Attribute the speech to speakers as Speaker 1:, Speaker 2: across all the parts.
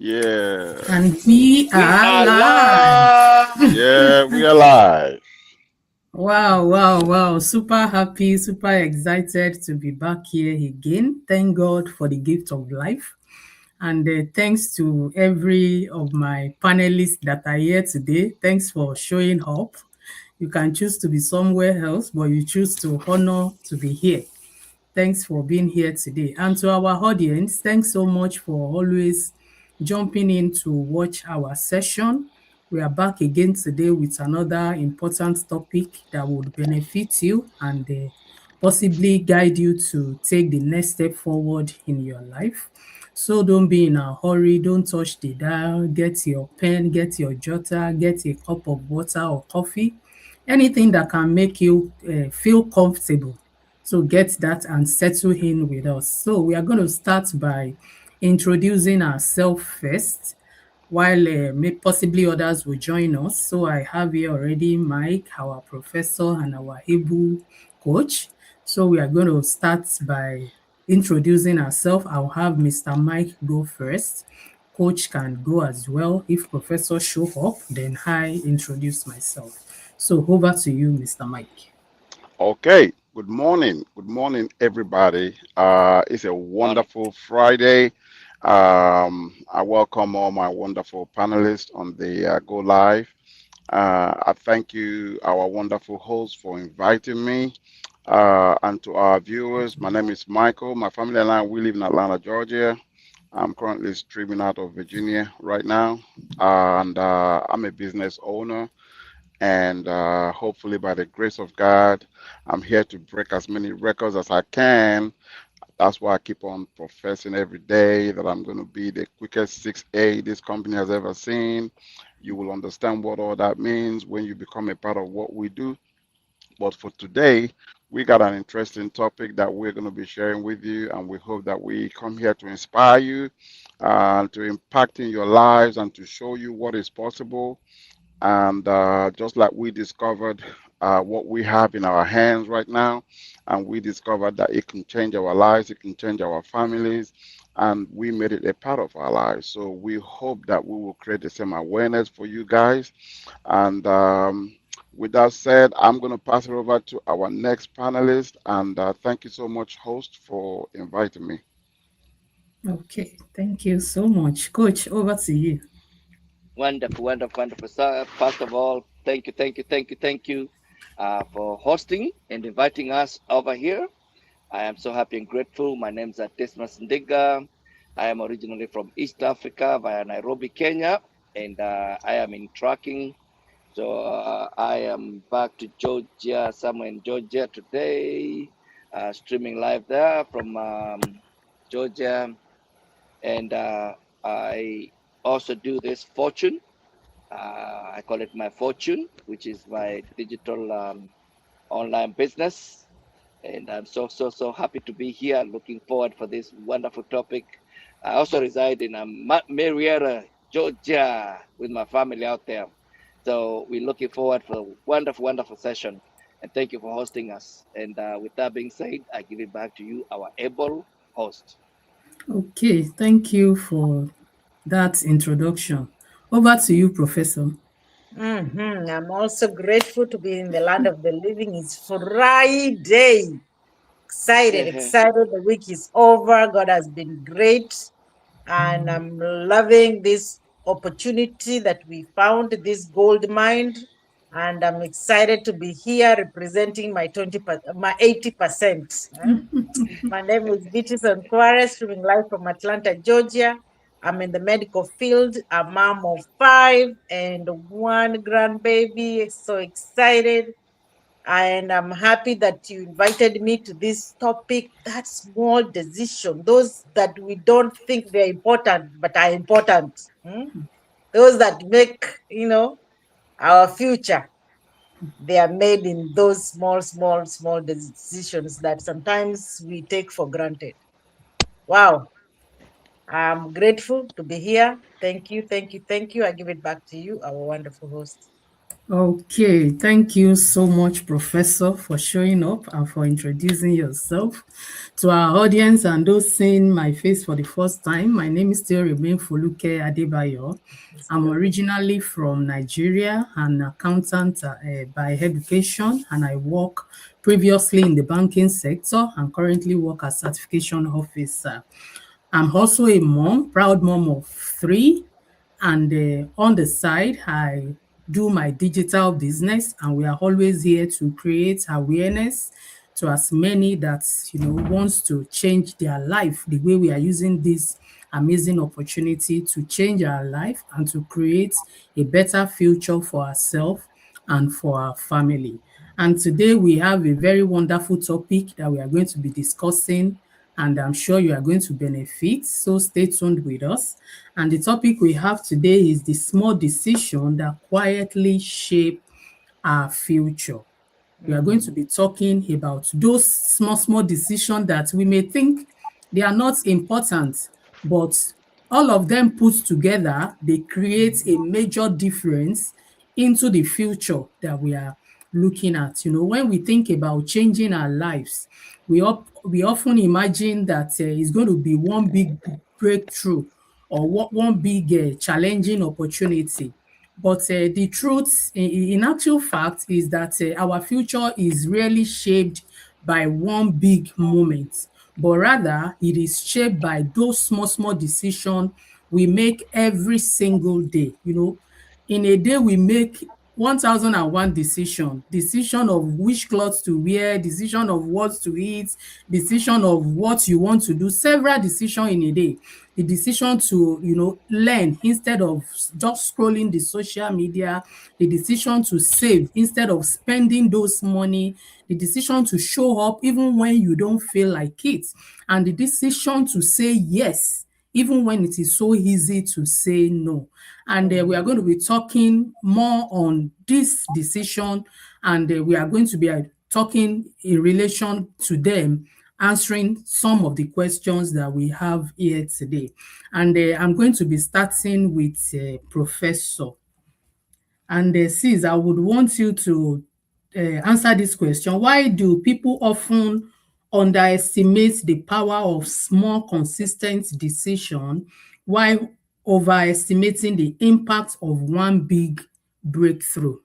Speaker 1: Yeah.
Speaker 2: And we
Speaker 3: We
Speaker 2: are
Speaker 3: are
Speaker 2: live.
Speaker 3: live.
Speaker 1: Yeah, we are live.
Speaker 2: Wow, wow, wow. Super happy, super excited to be back here again. Thank God for the gift of life. And thanks to every of my panelists that are here today. Thanks for showing up. You can choose to be somewhere else, but you choose to honor to be here. Thanks for being here today. And to our audience, thanks so much for always jumping in to watch our session. We are back again today with another important topic that would benefit you and possibly guide you to take the next step forward in your life. So don't be in a hurry, don't touch the dial, get your pen, get your jotter, get a cup of water or coffee, anything that can make you feel comfortable. So get that and settle in with us. So we are going to start by introducing ourselves first, while possibly others will join us. So I have here already Mike, our professor and our able coach. So we are going to start by introducing ourselves. I'll have Mr. Mike go first. Coach can go as well. If professor show up, then I introduce myself. So over to you, Mr. Mike.
Speaker 1: Okay. Good morning. Good morning, everybody. It's a
Speaker 3: Morning.
Speaker 1: wonderful Friday. I welcome all my wonderful panelists on the Go Live. I thank you, our wonderful host, for inviting me. And to our viewers, my name is Michael. My family and I, we live in Atlanta, Georgia. I'm currently streaming out of Virginia right now, and I'm a business owner. And hopefully, by the grace of God, I'm here to break as many records as I can. That's why I keep on professing every day that I'm going to be the quickest 6A this company has ever seen. You will understand what all that means when you become a part of what we do. But for today, we got an interesting topic that we're going to be sharing with you, and we hope that we come here to inspire you, to impact in your lives, and to show you what is possible. And just like we discovered what we have in our hands right now, and we discovered that it can change our lives, it can change our families, and we made it a part of our lives. So we hope that we will create the same awareness for you guys. And with that said, I'm going to pass it over to our next panelist. And thank you so much, host, for inviting me.
Speaker 2: Okay, thank you so much. Coach, over to you.
Speaker 3: Wonderful, wonderful, wonderful. So, first of all, thank you for hosting and inviting us over here. I am so happy and grateful. My name is Desmas Ndiga. I am originally from East Africa via Nairobi, Kenya, and I am in tracking. So I am back to Georgia, somewhere in Georgia today, streaming live there from Georgia. And I also do this fortune. I call it my fortune, which is my digital online business. And I'm so happy to be here. Looking forward for this wonderful topic. I also reside in Marietta, Georgia, with my family out there. So we're looking forward for a wonderful, wonderful session. And thank you for hosting us. And with that being said, I give it back to you, our able host.
Speaker 2: Okay, thank you for that introduction. Over to you, Professor.
Speaker 4: I'm also grateful to be in the land of the living. It's Friday. Excited, excited. The week is over. God has been great. And I'm loving this opportunity that we found, this gold mine. And I'm excited to be here representing my my 80%. My name is Beatrice Onkware, streaming live from Atlanta, Georgia. I'm in the medical field, a mom of 5 and 1 grandbaby. So excited. And I'm happy that you invited me to this topic. That small decision, those that we don't think they're important, but are important. Those that make, our future. They are made in those small decisions that sometimes we take for granted. Wow. I'm grateful to be here. Thank you. I give it back to you, our wonderful host.
Speaker 2: Okay, thank you so much, Professor, for showing up and for introducing yourself. To our audience and those seeing my face for the first time, my name is still remain Foluke Adebayo. I'm originally from Nigeria, an accountant by education, and I work previously in the banking sector and currently work as certification officer. I'm also a mom, proud mom of three, and on the side, I do my digital business, and we are always here to create awareness to as many that wants to change their life the way we are using this amazing opportunity to change our life and to create a better future for ourselves and for our family. And today we have a very wonderful topic that we are going to be discussing, and I'm sure you are going to benefit. So stay tuned with us. And the topic we have today is the small decision that quietly shape our future. We are going to be talking about those small, small decisions that we may think they are not important, but all of them put together, they create a major difference into the future that we are looking at. When we think about changing our lives, we often imagine that it's going to be one big breakthrough or one big challenging opportunity. But the truth, in actual fact, is that our future is rarely shaped by one big moment, but rather it is shaped by those small, small decisions we make every single day. In a day, we make 1001 decision of which clothes to wear, decision of what to eat, decision of what you want to do, several decisions in a day. The decision to learn instead of just scrolling the social media, the decision to save instead of spending those money, the decision to show up even when you don't feel like it, and the decision to say yes even when it is so easy to say no. And we are going to be talking more on this decision, and we are going to be talking in relation to them, answering some of the questions that we have here today. And I'm going to be starting with Professor. And Sis, I would want you to answer this question. Why do people often underestimate the power of small, consistent decision while overestimating the impact of one big breakthrough?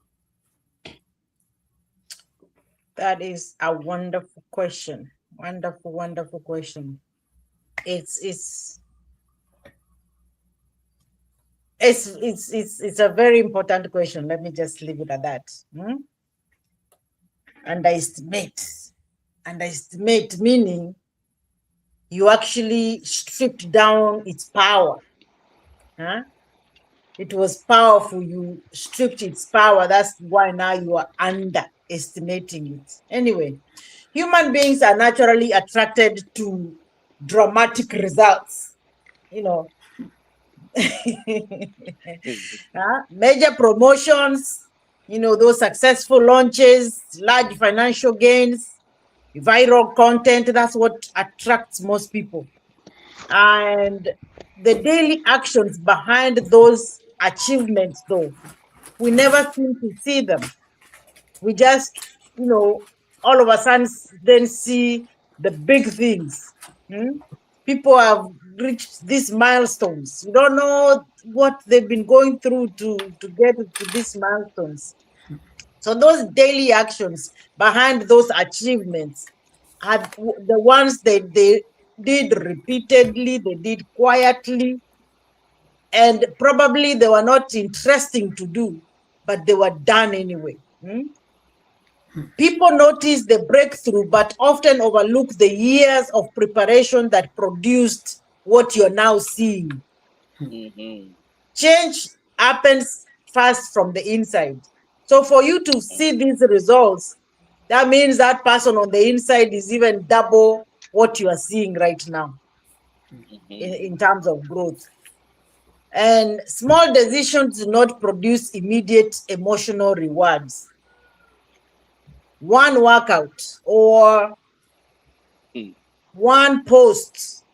Speaker 4: That is a wonderful question. Wonderful, wonderful question. It's it's a very important question. Let me just leave it at that. Underestimate meaning you actually stripped down its power. It was powerful. You stripped its power. That's why now you are underestimating it. Anyway, human beings are naturally attracted to dramatic results. Major promotions, those successful launches, large financial gains, viral content. That's what attracts most people. And the daily actions behind those achievements, though, we never seem to see them. We just, all of a sudden then see the big things. People have reached these milestones. You don't know what they've been going through to get to these milestones. So those daily actions behind those achievements are the ones that they did repeatedly, they did quietly, and probably they were not interesting to do, but they were done anyway. People notice the breakthrough, but often overlook the years of preparation that produced what you're now seeing. Change happens first from the inside. So for you to see these results, that means that person on the inside is even double what you are seeing right now in terms of growth. And small decisions do not produce immediate emotional rewards. One workout or one post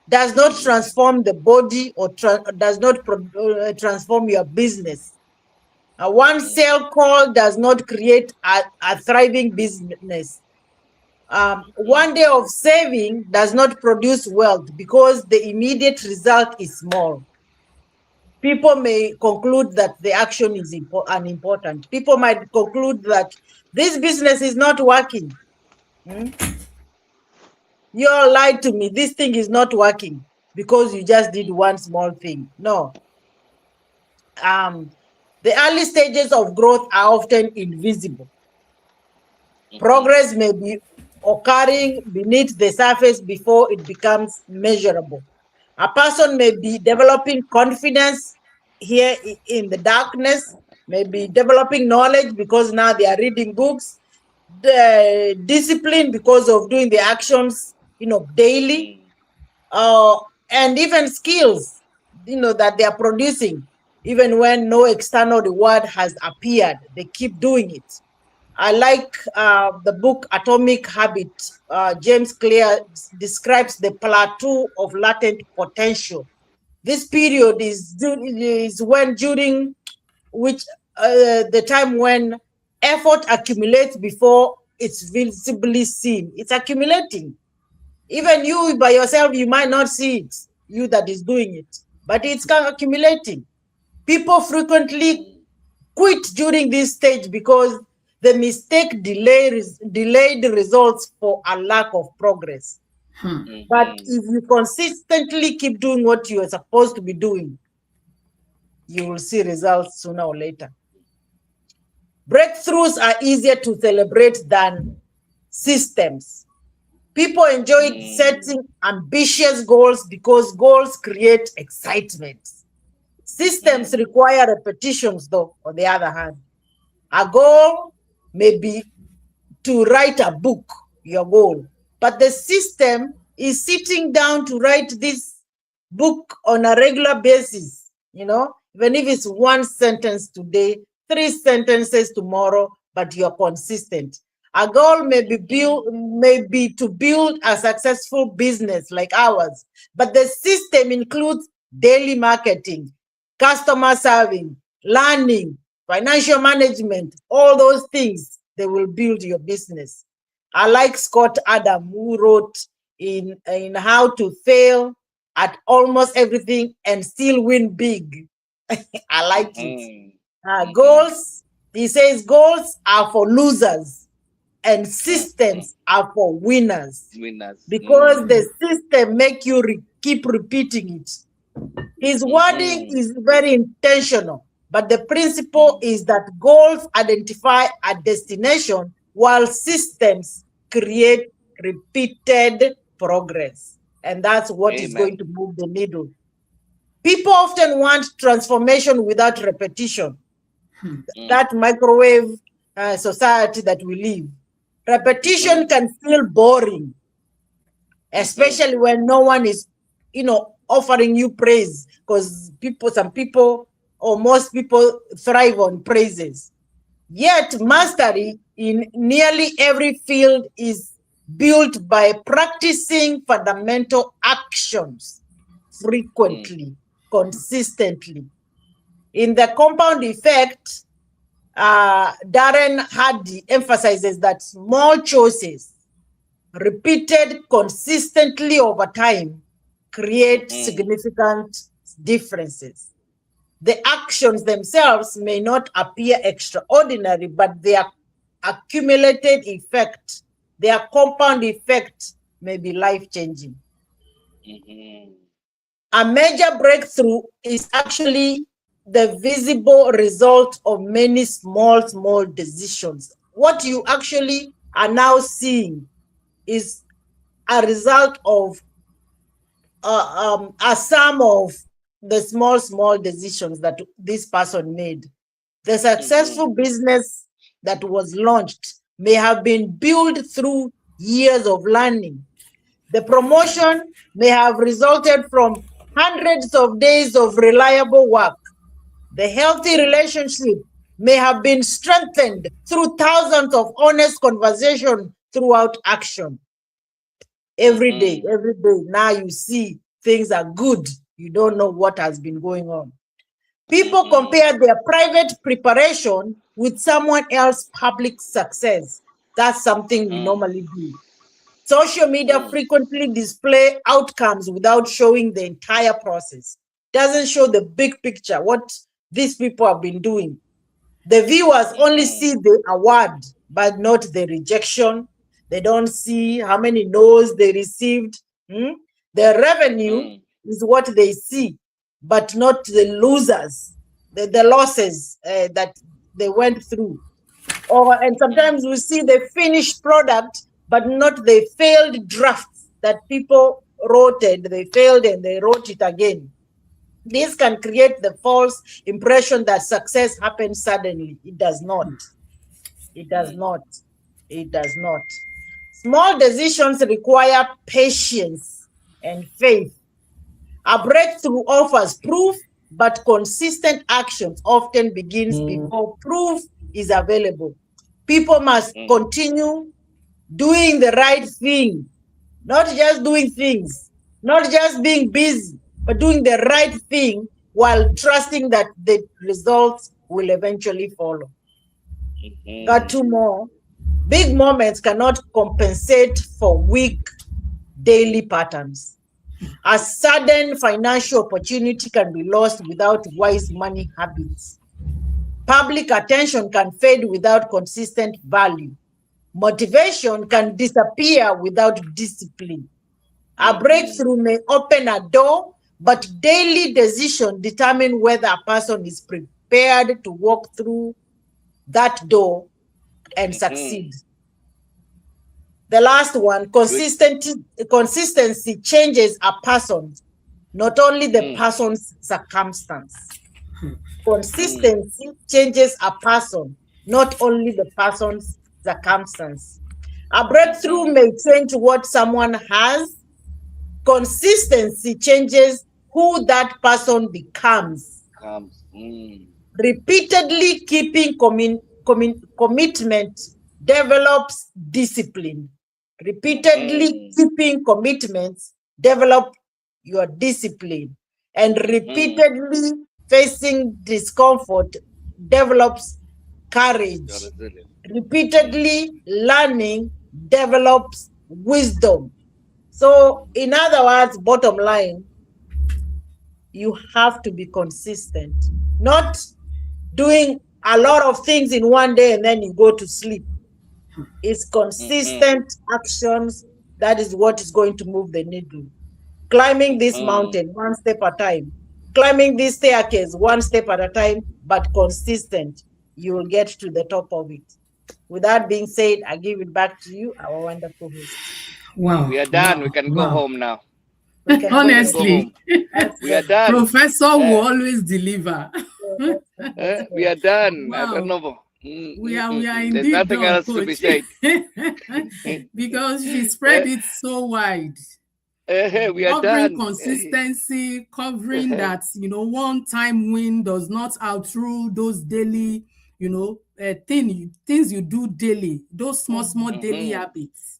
Speaker 4: does not transform the body or does not transform your business. One sale call does not create a thriving business. One day of saving does not produce wealth because the immediate result is small. People may conclude that the action is unimportant. People might conclude that this business is not working. You all lied to me. This thing is not working because you just did one small thing. No. The early stages of growth are often invisible. Progress may be occurring beneath the surface before it becomes measurable. A person may be developing confidence here in the darkness, may be developing knowledge because now they are reading books, the discipline because of doing the actions, daily, and even skills, that they are producing, even when no external reward has appeared, they keep doing it. I like the book Atomic Habit. James Clear describes the plateau of latent potential. This period is when during which the time when effort accumulates before it's visibly seen. It's accumulating. Even you by yourself, you might not see it, you that is doing it, but it's accumulating. People frequently quit during this stage because the mistake delayed results for a lack of progress. But if you consistently keep doing what you are supposed to be doing, you will see results sooner or later. Breakthroughs are easier to celebrate than systems. People enjoy setting ambitious goals because goals create excitement. Systems require repetitions, though, on the other hand. A goal may be to write a book, your goal, but the system is sitting down to write this book on a regular basis, even if it's one sentence today, 3 sentences tomorrow, but you're consistent. A goal may be to build a successful business like ours, but the system includes daily marketing, customer serving, learning, financial management, all those things, they will build your business. I like Scott Adam, who wrote in How to Fail at Almost Everything and Still Win Big. I like it. Goals, he says, goals are for losers and systems are for winners. Because the system make you keep repeating it. His wording is very intentional, but the principle is that goals identify a destination while systems create repeated progress. And that's what is going to move the needle. People often want transformation without repetition. That microwave society that we live. Repetition can feel boring, especially when no one is, offering you praise, because some people or most people thrive on praises. Yet mastery in nearly every field is built by practicing fundamental actions frequently, consistently. In the compound effect, Darren Hardy emphasizes that small choices repeated consistently over time create significant differences. The actions themselves may not appear extraordinary, but their accumulated effect, their compound effect, may be life-changing. A major breakthrough is actually the visible result of many small decisions. What you actually are now seeing is a result of a sum of the small decisions that this person made. The successful business that was launched may have been built through years of learning. The promotion may have resulted from hundreds of days of reliable work. The healthy relationship may have been strengthened through thousands of honest conversations throughout action. Every day, now you see things are good. You don't know what has been going on. People compare their private preparation with someone else's public success. That's something we normally do. Social media frequently display outcomes without showing the entire process. Doesn't show the big picture, what these people have been doing. The viewers only see the award, but not the rejection. They don't see how many no's they received. The revenue is what they see, but not the losers, the losses that they went through. And sometimes we see the finished product, but not the failed drafts that people wrote and they failed and they wrote it again. This can create the false impression that success happens suddenly. It does not. It does not. It does not. Small decisions require patience and faith. A breakthrough offers proof, but consistent actions often begins before proof is available. People must continue doing the right thing, not just doing things, not just being busy, but doing the right thing while trusting that the results will eventually follow. Got two more. Big moments cannot compensate for weak daily patterns. A sudden financial opportunity can be lost without wise money habits. Public attention can fade without consistent value. Motivation can disappear without discipline. A breakthrough may open a door, but daily decisions determine whether a person is prepared to walk through that door and succeed. The last one, consistency changes a person, not only the person's circumstance. Consistency changes a person, not only the person's circumstance. A breakthrough may change what someone has. Consistency changes who that person becomes. Repeatedly keeping commitment develops discipline. Repeatedly keeping commitments develop your discipline. And repeatedly facing discomfort develops courage. Repeatedly learning develops wisdom. So, in other words, bottom line, you have to be consistent. Not doing a lot of things in one day and then you go to sleep. It's consistent actions that is what is going to move the needle. Climbing this mountain one step at a time. Climbing this staircase one step at a time, but consistent. You will get to the top of it. With that being said, I give it back to you, our wonderful host.
Speaker 2: Wow.
Speaker 3: We are done.
Speaker 2: Wow,
Speaker 3: We can go
Speaker 2: wow.
Speaker 3: home now.
Speaker 2: Honestly,
Speaker 3: We are done.
Speaker 2: Professor will always deliver.
Speaker 3: We are done. I
Speaker 2: Wow.
Speaker 3: don't know.
Speaker 2: We are
Speaker 3: There's
Speaker 2: indeed
Speaker 3: nothing
Speaker 2: done,
Speaker 3: else to be
Speaker 2: coach.
Speaker 3: said.
Speaker 2: Because she spread it so wide.
Speaker 3: We are
Speaker 2: Covering
Speaker 3: done.
Speaker 2: consistency, covering that, one-time win does not outrule those daily, things you do daily, those small daily habits.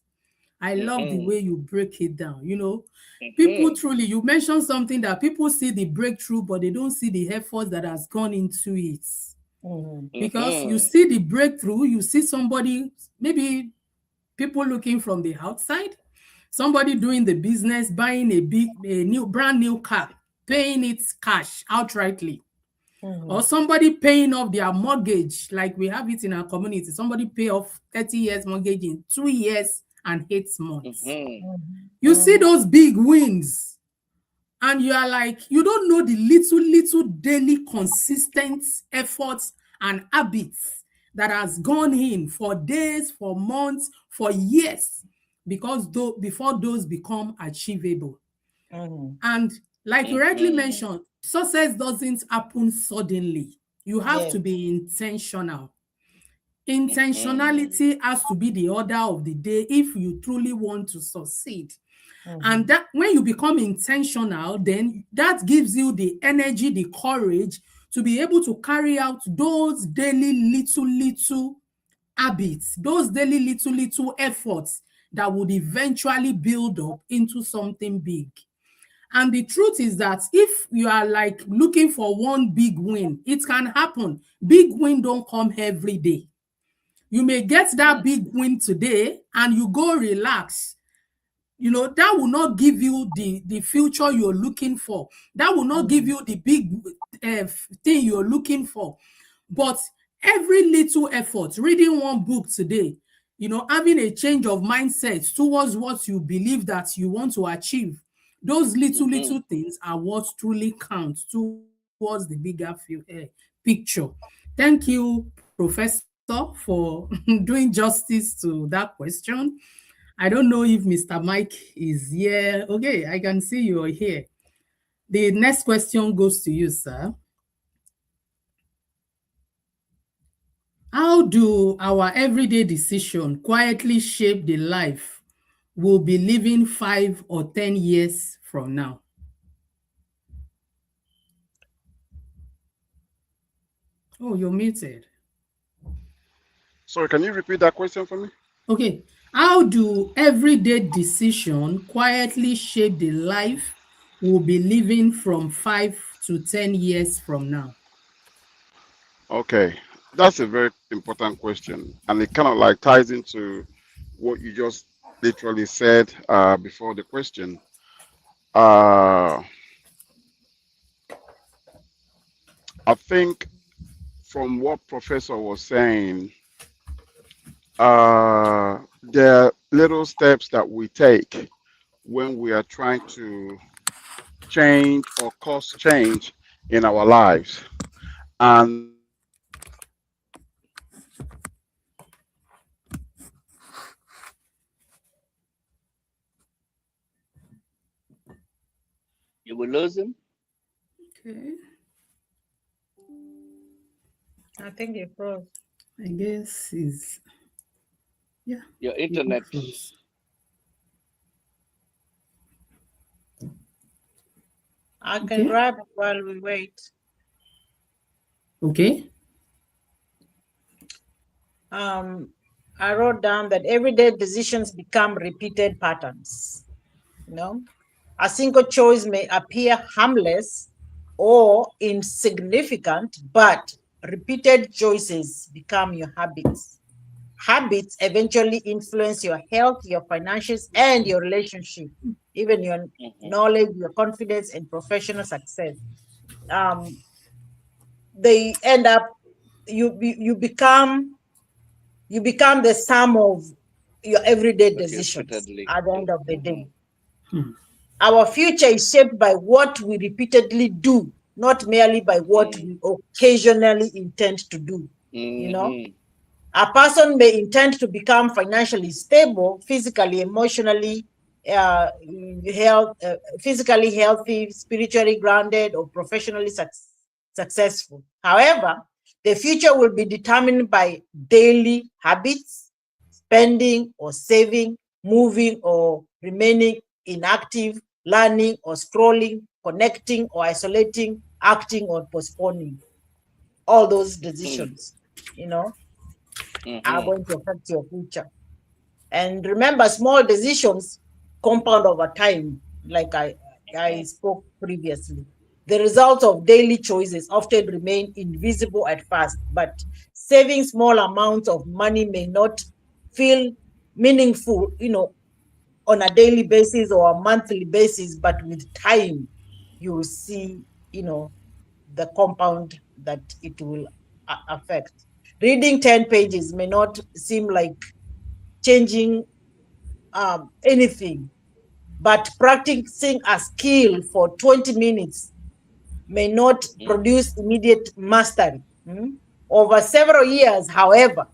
Speaker 2: I love the way you break it down. People truly, you mentioned something that people see the breakthrough, but they don't see the effort that has gone into it. Because you see the breakthrough, you see somebody, maybe people looking from the outside, somebody doing the business, buying a brand new car, paying it cash outrightly. Or somebody paying off their mortgage, like we have it in our community. Somebody pay off 30 years mortgage in 2 years and 8 months. You see those big wins, and you are like, you don't know the little daily consistent efforts and habits that has gone in for days, for months, for years, because before those become achievable. And like you rightly mentioned, success doesn't happen suddenly. You have to be intentional. Intentionality has to be the order of the day if you truly want to succeed. And that when you become intentional, then that gives you the energy, the courage to be able to carry out those daily little habits, those daily little efforts that would eventually build up into something big. And the truth is that if you are like looking for one big win, it can happen. Big win don't come every day. You may get that big win today and you go relax. That will not give you the future you're looking for. That will not give you the big thing you're looking for. But every little effort, reading one book today, having a change of mindset towards what you believe that you want to achieve, those little things are what truly counts towards the bigger picture. Thank you, Professor, for doing justice to that question. I don't know if Mr. Mike is here. Okay, I can see you're here. The next question goes to you, sir. How do our everyday decision quietly shape the life we'll be living 5 or 10 years from now? Oh, you're muted.
Speaker 1: Sorry, can you repeat that question for me?
Speaker 2: Okay. How do everyday decision quietly shape the life we'll be living from 5 to 10 years from now?
Speaker 1: Okay, that's a very important question, and it kind of like ties into what you just literally said before the question. Uh, I think from what Professor was saying, there are little steps that we take when we are trying to change or cause change in our lives. And
Speaker 3: You will lose him.
Speaker 2: Okay.
Speaker 4: I think you froze.
Speaker 2: I guess is yeah,
Speaker 3: Your
Speaker 2: people
Speaker 3: internet.
Speaker 2: froze.
Speaker 4: I can
Speaker 2: Okay.
Speaker 4: grab it while we wait.
Speaker 2: Okay.
Speaker 4: I wrote down that everyday decisions become repeated patterns. A single choice may appear harmless or insignificant, but repeated choices become your habits. Habits eventually influence your health, your finances, and your relationship, even your knowledge, your confidence, and professional success. Um, they end up you become the sum of your everyday
Speaker 3: What you
Speaker 4: decisions
Speaker 3: repeatedly
Speaker 4: at the
Speaker 3: do.
Speaker 4: end of the day. Our future is shaped by what we repeatedly do, not merely by what we occasionally intend to do. A person may intend to become financially stable, physically, emotionally, uh, physically healthy, spiritually grounded, or professionally successful. However, the future will be determined by daily habits, spending or saving, moving or remaining inactive, learning or scrolling, connecting or isolating, acting or postponing. All those decisions, are going to affect your future. And remember, small decisions compound over time, like I spoke previously. The results of daily choices often remain invisible at first, but saving small amounts of money may not feel meaningful, on a daily basis or a monthly basis, but with time, you will see, the compound that it will affect. Reading 10 pages may not seem like changing anything, but practicing a skill for 20 minutes may not produce immediate mastery. Over several years, however,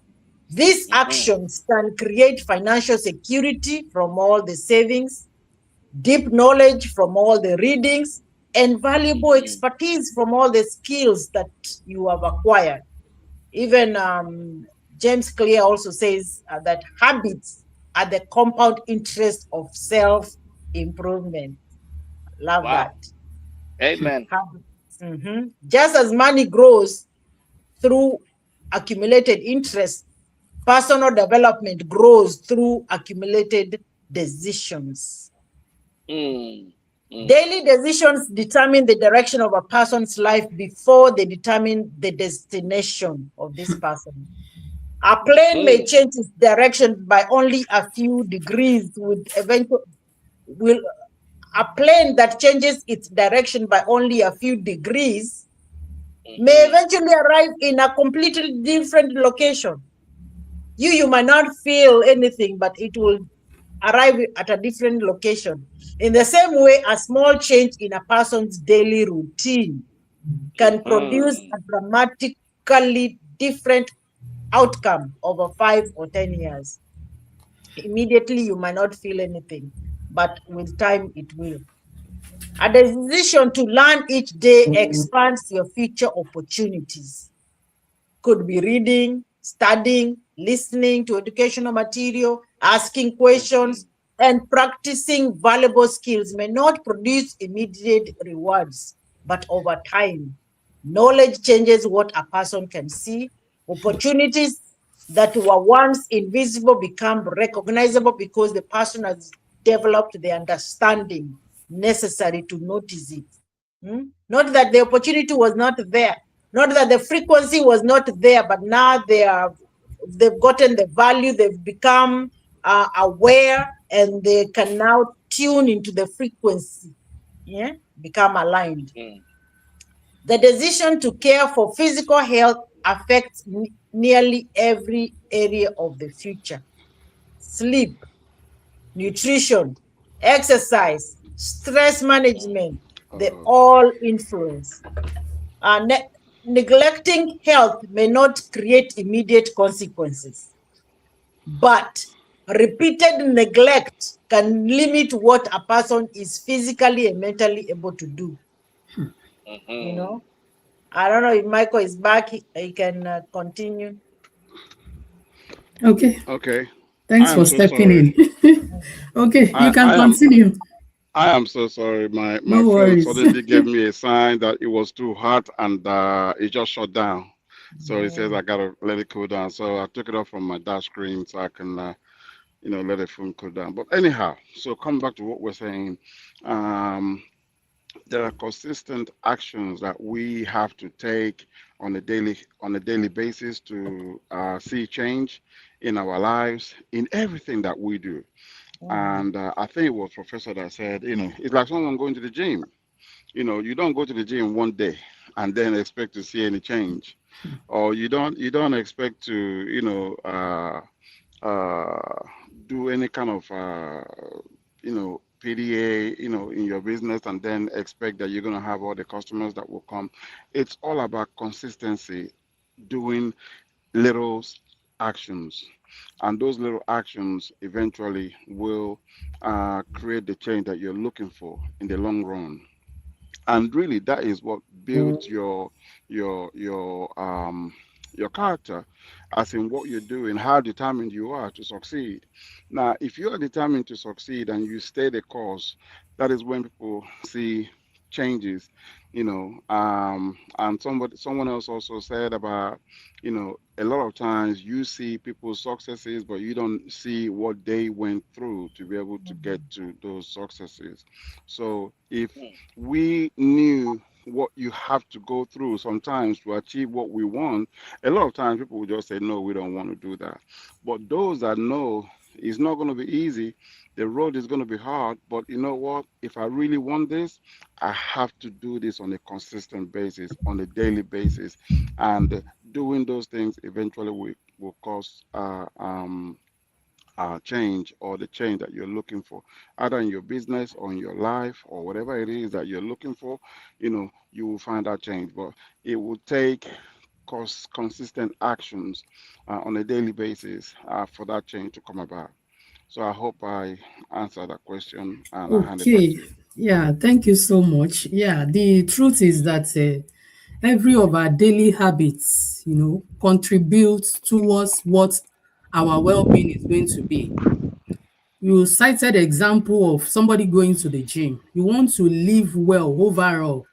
Speaker 4: these actions can create financial security from all the savings, deep knowledge from all the readings, and valuable expertise from all the skills that you have acquired. Even James Clear also says that habits are the compound interest of self improvement. Love that.
Speaker 3: Wow. Amen.
Speaker 4: Just as money grows through accumulated interest, personal development grows through accumulated decisions.
Speaker 3: mm,
Speaker 4: Daily decisions determine the direction of a person's life before they determine the destination of this person. A plane may
Speaker 3: mm,
Speaker 4: change its direction by only a few degrees with eventual will a plane that changes its direction by only a few degrees may
Speaker 3: mhm,
Speaker 4: eventually arrive in a completely different location. You might not feel anything, but it will arrive at a different location. In the same way, a small change in a person's daily routine can produce
Speaker 3: mhm,
Speaker 4: a dramatically different outcome over 5 or 10 years. Immediately, you might not feel anything, but with time, it will. A decision to learn each day expands your future opportunities. Could be reading, studying, listening to educational material, asking questions,
Speaker 3: mhm,
Speaker 4: and practicing valuable skills may not produce immediate rewards, but over time, knowledge changes what a person can see. Opportunities that were once invisible become recognizable because the person has developed the understanding necessary to notice it. Not that the opportunity was not there, not that the frequency was not there, but now they've gotten the value, they've become aware, and they can now tune into the frequency, yeah, become aligned.
Speaker 3: mm,
Speaker 4: The decision to care for physical health affects nearly every area of the future. Sleep, nutrition, exercise, stress
Speaker 3: mm,
Speaker 4: management, they
Speaker 1: Uh,
Speaker 4: all influence. Neglecting health may not create immediate consequences, but repeated neglect can limit what a person is physically and mentally able to do. You
Speaker 3: mhm.
Speaker 4: know, I don't know if Michael is back, he can continue.
Speaker 2: Okay,
Speaker 1: okay.
Speaker 2: thanks
Speaker 1: I am
Speaker 2: for
Speaker 1: so
Speaker 2: stepping
Speaker 1: sorry.
Speaker 2: in. Okay, you can
Speaker 1: I am
Speaker 2: continue.
Speaker 1: I am so sorry. My
Speaker 2: No
Speaker 1: phone
Speaker 2: worries.
Speaker 1: suddenly gave me a sign that it was too hot and it just shut down. So it says
Speaker 4: Mm.
Speaker 1: I gotta let it cool down. So I took it off from my dash screen so I can let the phone cool down. But anyhow, so come back to what we're saying. Um, there are consistent actions that we have to take on a daily basis to see change in our lives in everything that we do.
Speaker 4: Mm.
Speaker 1: And I think it was Professor that said, it's like someone going to the gym. You don't go to the gym one day and then expect to see any change, or you don't expect to, uh, do any kind of, PDA, in your business and then expect that you're going to have all the customers that will come. It's all about consistency, doing little actions, and those little actions eventually will create the change that you're looking for in the long run. And really, that is what builds your character, as in what you're doing, how determined you are to succeed. Now, if you are determined to succeed and you stay the course, that is when people see changes. And someone else also said about, a lot of times you see people's successes, but you don't see what they went through to be able to get to those successes. So if we knew what you have to go through sometimes to achieve what we want, a lot of times people will just say, no, we don't want to do that. But those that know it's not going to be easy, the road is going to be hard, but you know what? If I really want this, I have to do this on a consistent basis, on a daily basis. And doing those things eventually will cause change, or the change that you're looking for, either in your business or in your life or whatever it is that you're looking for. You will find that change, but it will take consistent actions on a daily basis for that change to come about. So I hope I answered that question, and I hand it back
Speaker 2: Okay,
Speaker 1: to you.
Speaker 2: yeah, thank you so much. Yeah, the truth is that every of our daily habits, contributes towards what our well-being is going to be. You cited example of somebody going to the gym. You want to live well overall,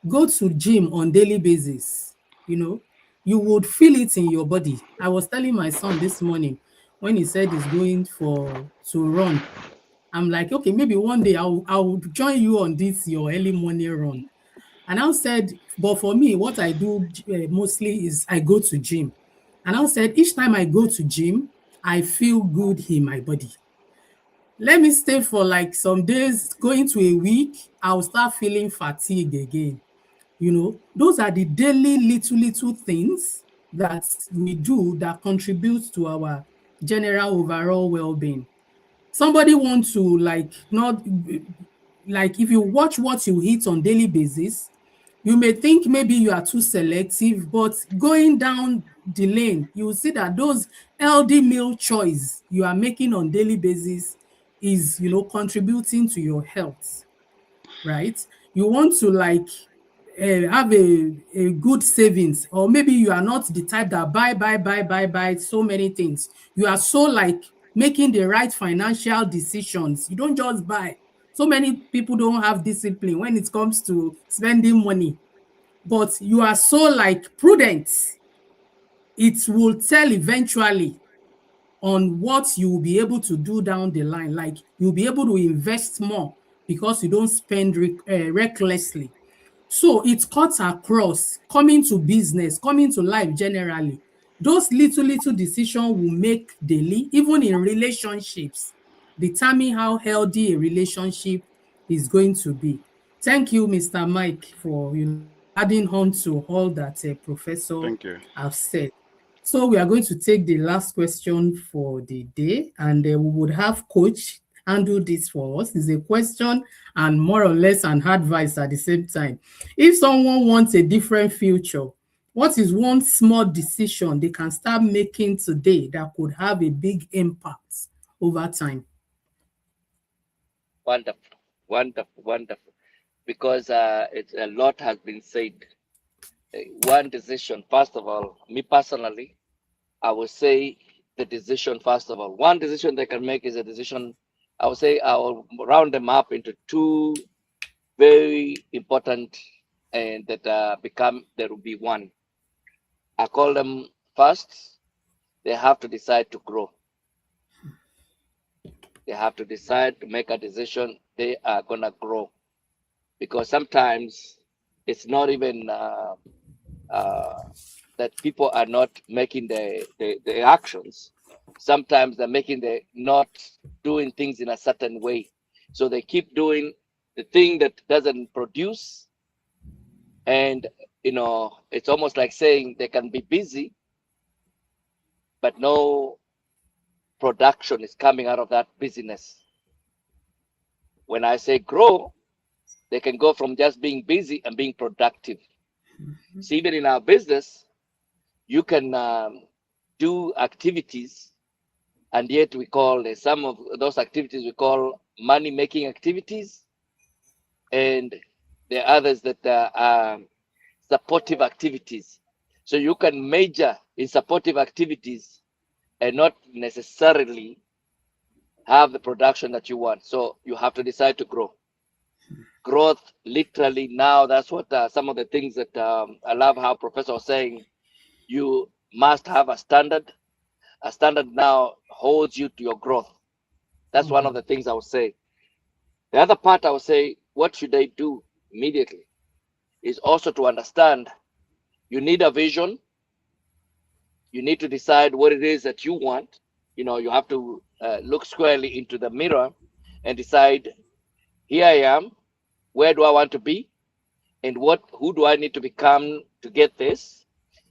Speaker 2: go to gym on daily basis. You know, you would feel it in your body. I was telling my son this morning when he said he's going for to run, I'm like, okay, maybe one day I'll join you on this your early morning run. And I said, but for me, what I do mostly is I go to gym. And I said, each time I go to gym, I feel good in my body. Let me stay for like some days, going to a week, I'll start feeling fatigue again. You know, those are the daily little things that we do that contributes to our general overall well-being. Somebody want to like not like if you watch what you eat on daily basis, you may think maybe you are too selective, but going down the lane, you will see that those healthy meal choice you are making on daily basis is, you know, contributing to your health, right? You want to like have a good savings, or maybe you are not the type that buy so many things. You are so like making the right financial decisions. You don't just buy. So many people don't have discipline when it comes to spending money, but you are so like prudent. It will tell eventually on what you will be able to do down the line. Like you'll be able to invest more because you don't spend recklessly. So it cuts across coming to business, coming to life generally. Those little decisions will make daily, even in relationships, determine how healthy a relationship is going to be. Thank you, Mr. Mike, for adding on to all that Professor
Speaker 1: Thank you.
Speaker 2: have said. So we are going to take the last question for the day, and we would have Coach handle this for us. It's a question and more or less an advice at the same time. If someone wants a different future, what is one small decision they can start making today that could have a big impact over time?
Speaker 3: Wonderful, wonderful, wonderful. Because it's a lot has been said. One decision, first of all, me personally, I would say the decision, first of all, one decision they can make is a decision. I would say I'll round them up into two very important and that become there will be one. I call them first, they have to decide to grow. They have to decide to make a decision they are gonna grow, because sometimes it's not even uh, that people are not making the actions. Sometimes they're making the not doing things in a certain way. So they keep doing the thing that doesn't produce. And, it's almost like saying they can be busy, but no production is coming out of that busyness. When I say grow, they can go from just being busy and being productive. See, even in our business, you can do activities, and yet we call some of those activities we call money making activities, and there are others that are supportive activities. So you can major in supportive activities and not necessarily have the production that you want. So you have to decide to grow. Growth, literally, now that's what some of the things that I love how Professor was saying. You must have a standard. A standard now holds you to your growth. That's one of the things I would say. The other part I would say, what should they do immediately, is also to understand you need a vision. You need to decide what it is that you want. You have to look squarely into the mirror and decide, here I am, where do I want to be, and who do I need to become to get this.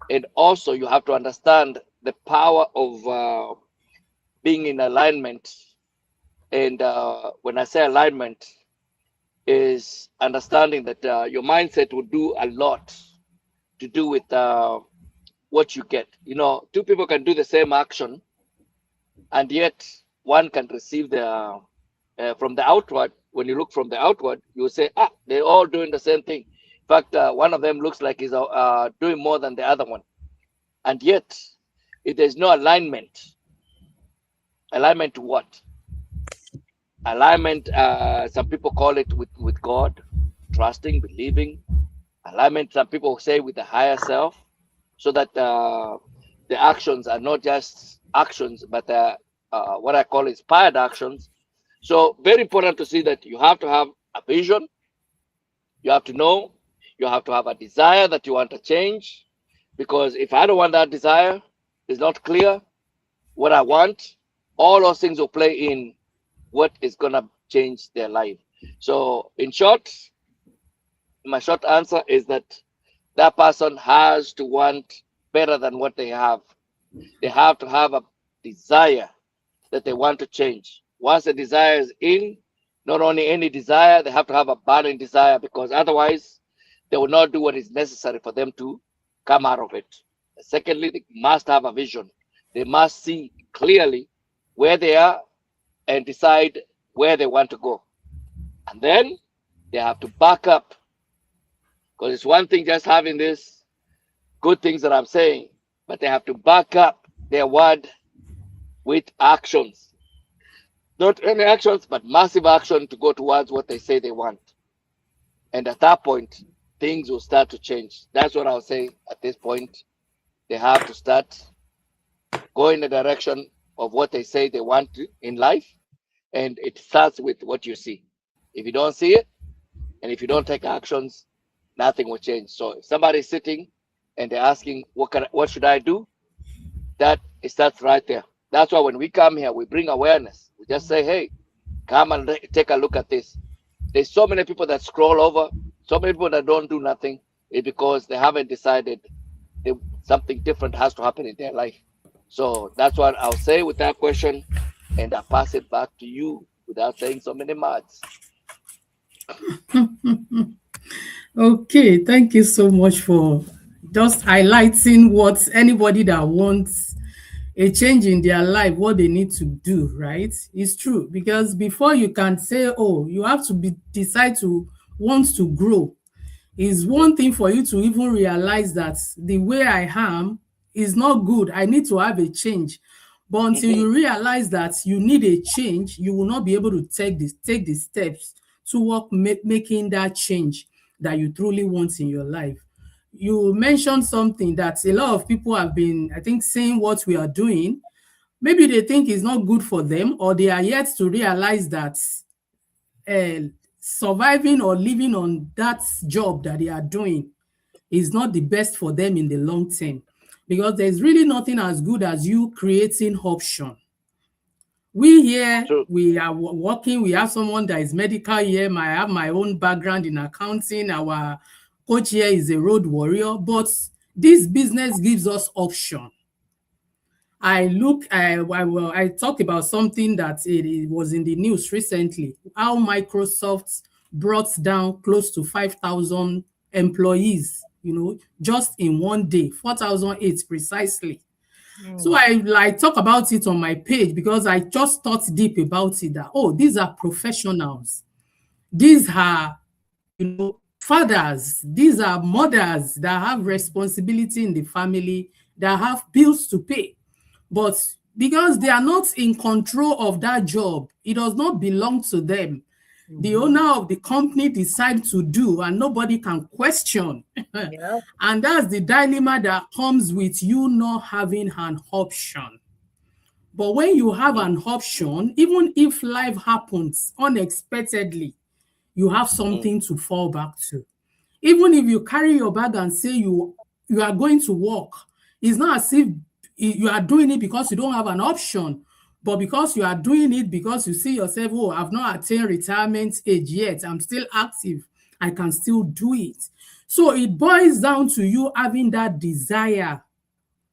Speaker 3: And also you have to understand the power of being in alignment. And when I say alignment, is understanding that your mindset will do a lot to do with what you get. Two people can do the same action, and yet one can receive the from the outward. When you look from the outward, you will say, they're all doing the same thing. In fact, one of them looks like he's doing more than the other one. And yet, if there's no alignment to what? Alignment, some people call it with God, trusting, believing. Alignment, some people say, with the higher self, so that the actions are not just actions, but what I call inspired actions, So very important to see that you have to have a vision, you have to know, you have to have a desire that you want to change. Because if I don't want that desire, is not clear what I want, all those things will play in what is gonna change their life. So in short, my short answer is that that person has to want better than what they have. They have to have a desire that they want to change. Once the desire is in, not only any desire, they have to have a burning desire, because otherwise they will not do what is necessary for them to come out of it. Secondly, they must have a vision. They must see clearly where they are and decide where they want to go. And then they have to back up, because it's one thing just having this good things that I'm saying, but they have to back up their word with actions. Not any actions, but massive action to go towards what they say they want. And at that point, things will start to change. That's what I'll say at this point. They have to start going in the direction of what they say they want to in life. And it starts with what you see. If you don't see it, and if you don't take actions, nothing will change. So if somebody's sitting and they're asking, what should I do? That it starts right there. That's why when we come here, we bring awareness. We just say, hey, come and take a look at this. There's so many people that scroll over, so many people that don't do nothing. It's because they haven't decided that something different has to happen in their life. So that's what I'll say with that question, and I pass it back to you without saying so many words.
Speaker 2: Okay, thank you so much for just highlighting what anybody that wants a change in their life, what they need to do, right? It's true, because before you can say, oh, you have to decide to want to grow, is one thing for you to even realize that the way I am is not good. I need to have a change. But until
Speaker 3: Mhm.
Speaker 2: you realize that you need a change, you will not be able to take the steps to work making that change that you truly want in your life. You mentioned something that a lot of people have been, I think, saying what we are doing. Maybe they think it's not good for them, or they are yet to realize that uh, surviving or living on that job that they are doing is not the best for them in the long term, because there's really nothing as good as you creating option. We here,
Speaker 3: True.
Speaker 2: we are working, we have someone that is medical here, I have my own background in accounting, our coach here is a road warrior, but this business gives us option. I talked about something that it was in the news recently, how Microsoft brought down close to 5,000 employees, just in one day, 4,008 precisely. So
Speaker 4: Mm.
Speaker 2: I talk about it on my page because I just thought deep about it, that, oh, these are professionals. These are, fathers. These are mothers that have responsibility in the family, that have bills to pay. But because they are not in control of that job, it does not belong to them. The
Speaker 4: Mhm.
Speaker 2: owner of the company decide to do, and nobody can question.
Speaker 4: Yeah.
Speaker 2: And that's the dilemma that comes with you not having an option. But when you have
Speaker 3: Mm,
Speaker 2: an option, even if life happens unexpectedly, you have
Speaker 3: mm,
Speaker 2: something to fall back to. Even if you carry your bag and say you are going to work, it's not as if you are doing it because you don't have an option, but because you are doing it because you see yourself, oh, I've not attained retirement age yet, I'm still active, I can still do it. So it boils down to you having that desire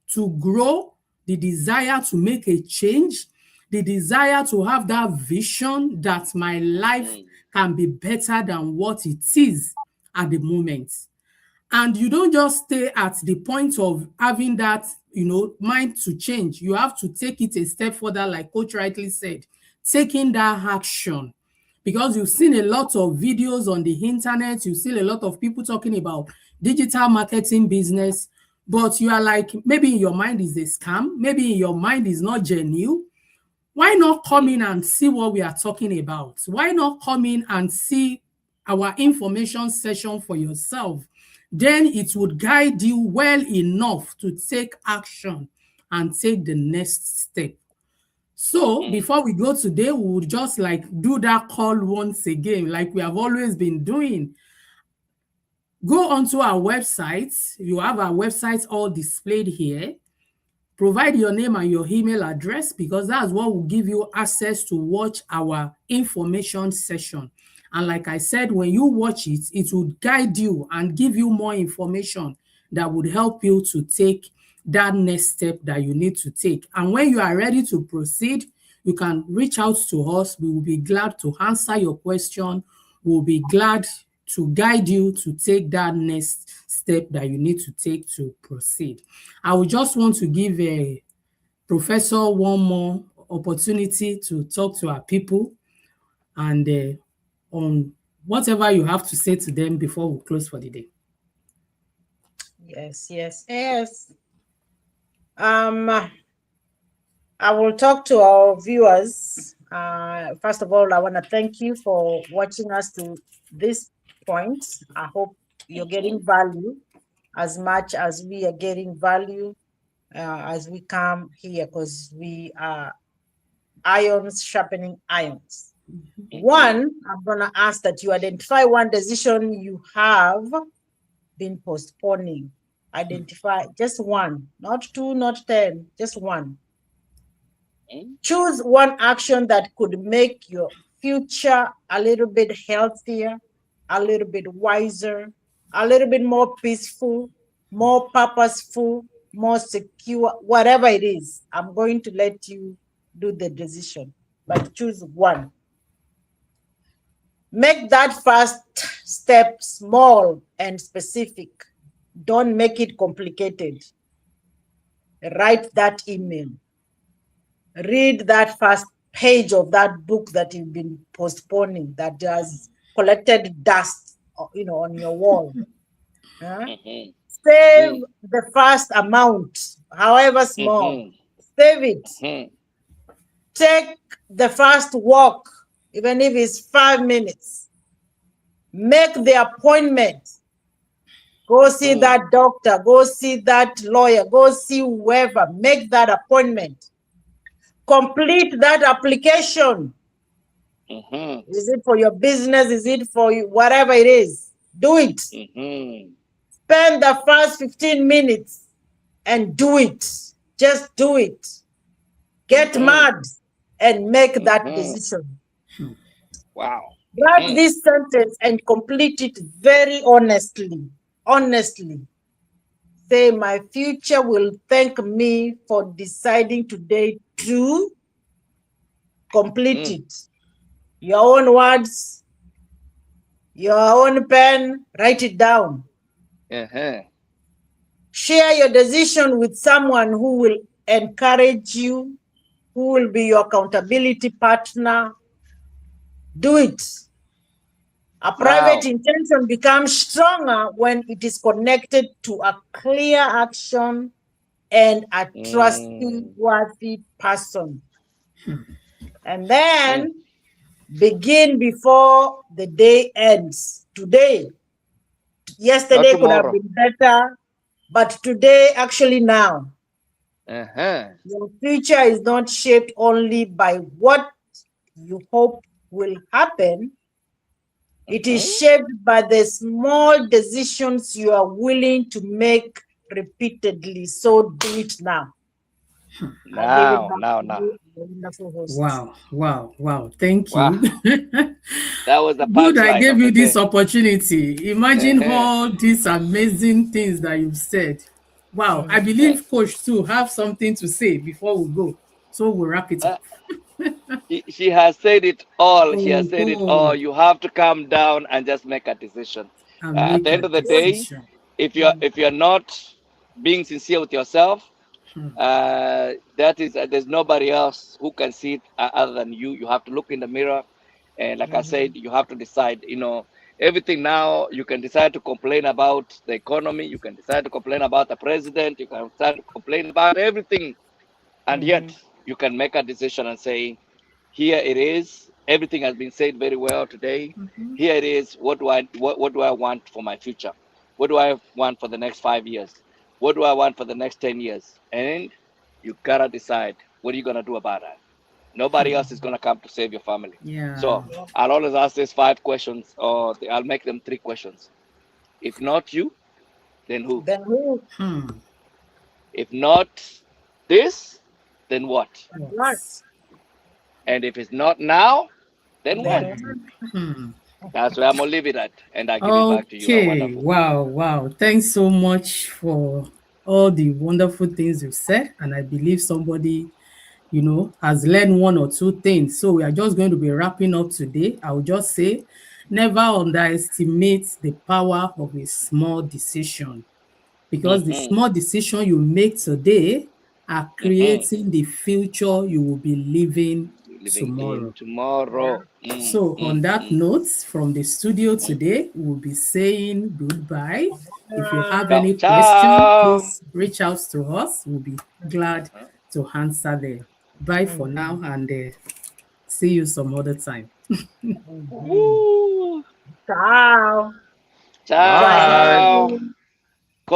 Speaker 2: to grow, the desire to make a change, the desire to have that vision that my life
Speaker 3: mm,
Speaker 2: can be better than what it is at the moment. And you don't just stay at the point of having that, mind to change. You have to take it a step further, like Coach rightly said, taking that action. Because you've seen a lot of videos on the internet, you've seen a lot of people talking about digital marketing business, but you are like, maybe in your mind is a scam, maybe in your mind is not genuine. Why not come
Speaker 3: mm,
Speaker 2: in and see what we are talking about? Why not come in and see our information session for yourself? Then it would guide you well enough to take action and take the next step. So before we go today, we would just like do that call once again, like we have always been doing. Go onto our website. You have our website all displayed here. Provide your name and your email address, because that's what will give you access to watch our information session. And like I said, when you watch it, it will guide you and give you more information that would help you to take that next step that you need to take. And when you are ready to proceed, you can reach out to us. We will be glad to answer your question. We'll be glad to guide you to take that next step that you need to take to proceed. I would just want to give a professor one more opportunity to talk to our people and on whatever you have to say to them before we close for the day.
Speaker 4: Yes, yes, yes. I will talk to our viewers. First of all, I want to thank you for watching us to this point. I hope you're getting value as much as we are getting value as we come here, because we are irons sharpening irons. One, I'm going to ask that you identify one decision you have been postponing. Identify just one, not two, not 10, just one. Choose one action that could make your future a little bit healthier, a little bit wiser, a little bit more peaceful, more purposeful, more secure, whatever it is. I'm going to let you do the decision, but choose one. Make that first step small and specific. Don't make it complicated. Write that email. Read that first page of that book that you've been postponing, that has collected dust, on your wall. Save the first amount, however small. Save it. Take the first walk, even if it's 5 minutes. Make the appointment. Go see that doctor. Go see that lawyer. Go see whoever. Make that appointment. Complete that application. Is it for your business? Is it for you? Whatever it is, do it. Spend the first 15 minutes and do it. Just do it. Get mad and make that decision.
Speaker 3: Wow.
Speaker 4: Write this sentence and complete it very honestly. Honestly. Say, my future will thank me for deciding today to complete it. Your own words, your own pen, write it down. Share your decision with someone who will encourage you, who will be your accountability partner. Do it. A private intention becomes stronger when it is connected to a clear action and a trustworthy person. And then begin before the day ends. Today. Yesterday could have been better, but today, actually now. Your future is not shaped only by what you hope will happen. It is shaped by the small decisions you are willing to make repeatedly. So do it now.
Speaker 3: Now.
Speaker 2: Wow. Thank you.
Speaker 3: That was the
Speaker 2: Good I
Speaker 3: punchline
Speaker 2: gave
Speaker 3: of
Speaker 2: you
Speaker 3: the
Speaker 2: this
Speaker 3: day.
Speaker 2: opportunity. Imagine all these amazing things that you've said. Wow. I believe Coach too have something to say before we go. So we'll wrap it up.
Speaker 3: She has said it all. She has said it all.
Speaker 2: Oh,
Speaker 3: You have to calm down and just make a decision.
Speaker 2: and
Speaker 3: At the
Speaker 2: make
Speaker 3: end
Speaker 2: a
Speaker 3: of the day,
Speaker 2: decision.
Speaker 3: if you're not being sincere with yourself, that is there's nobody else who can see it other than you. You have to look in the mirror, and like I said, you have to decide. Everything now you can decide to complain about the economy. You can decide to complain about the president. You can decide to complain about everything, and yet you can make a decision and say, here it is. Everything has been said very well today. Here it is. What do I want for my future? What do I want for the next 5 years? What do I want for the next 10 years? And you gotta decide what are you gonna do about that. Nobody else is gonna come to save your family.
Speaker 2: Yeah.
Speaker 3: So I'll always ask these 5 questions, or I'll make them 3 questions. If not you, then who?
Speaker 4: Then who?
Speaker 2: Hmm.
Speaker 3: If not this, then what?
Speaker 4: What?
Speaker 2: What?
Speaker 3: And if it's not now, then
Speaker 4: Then
Speaker 3: when?
Speaker 4: what?
Speaker 2: Hmm.
Speaker 3: That's where I'm gonna leave it at, and I give it back to you. Are
Speaker 2: Okay.
Speaker 3: wonderful.
Speaker 2: Wow. Wow. Thanks so much for all the wonderful things you said. And I believe somebody, has learned one or two things. So we are just going to be wrapping up today. I will just say, never underestimate the power of a small decision, because the
Speaker 3: Mm-hmm.
Speaker 2: small decision you make today are
Speaker 3: Mm-hmm.
Speaker 2: creating the future you will be living
Speaker 3: Living in
Speaker 2: tomorrow.
Speaker 4: Yeah.
Speaker 3: tomorrow. Mm,
Speaker 2: So,
Speaker 3: mm,
Speaker 2: on that
Speaker 3: mm,
Speaker 2: note, from the studio
Speaker 3: mm.
Speaker 2: today, we'll be saying goodbye. If you have
Speaker 3: Ciao,
Speaker 2: any question,
Speaker 3: ciao.
Speaker 2: please reach out to us. We'll be glad to answer them. Bye for now,
Speaker 4: Mhm.
Speaker 2: and see you some other time.
Speaker 4: Mhm.
Speaker 3: Woo.
Speaker 4: Ciao.
Speaker 1: Bye.
Speaker 3: Ciao.
Speaker 4: Swahili.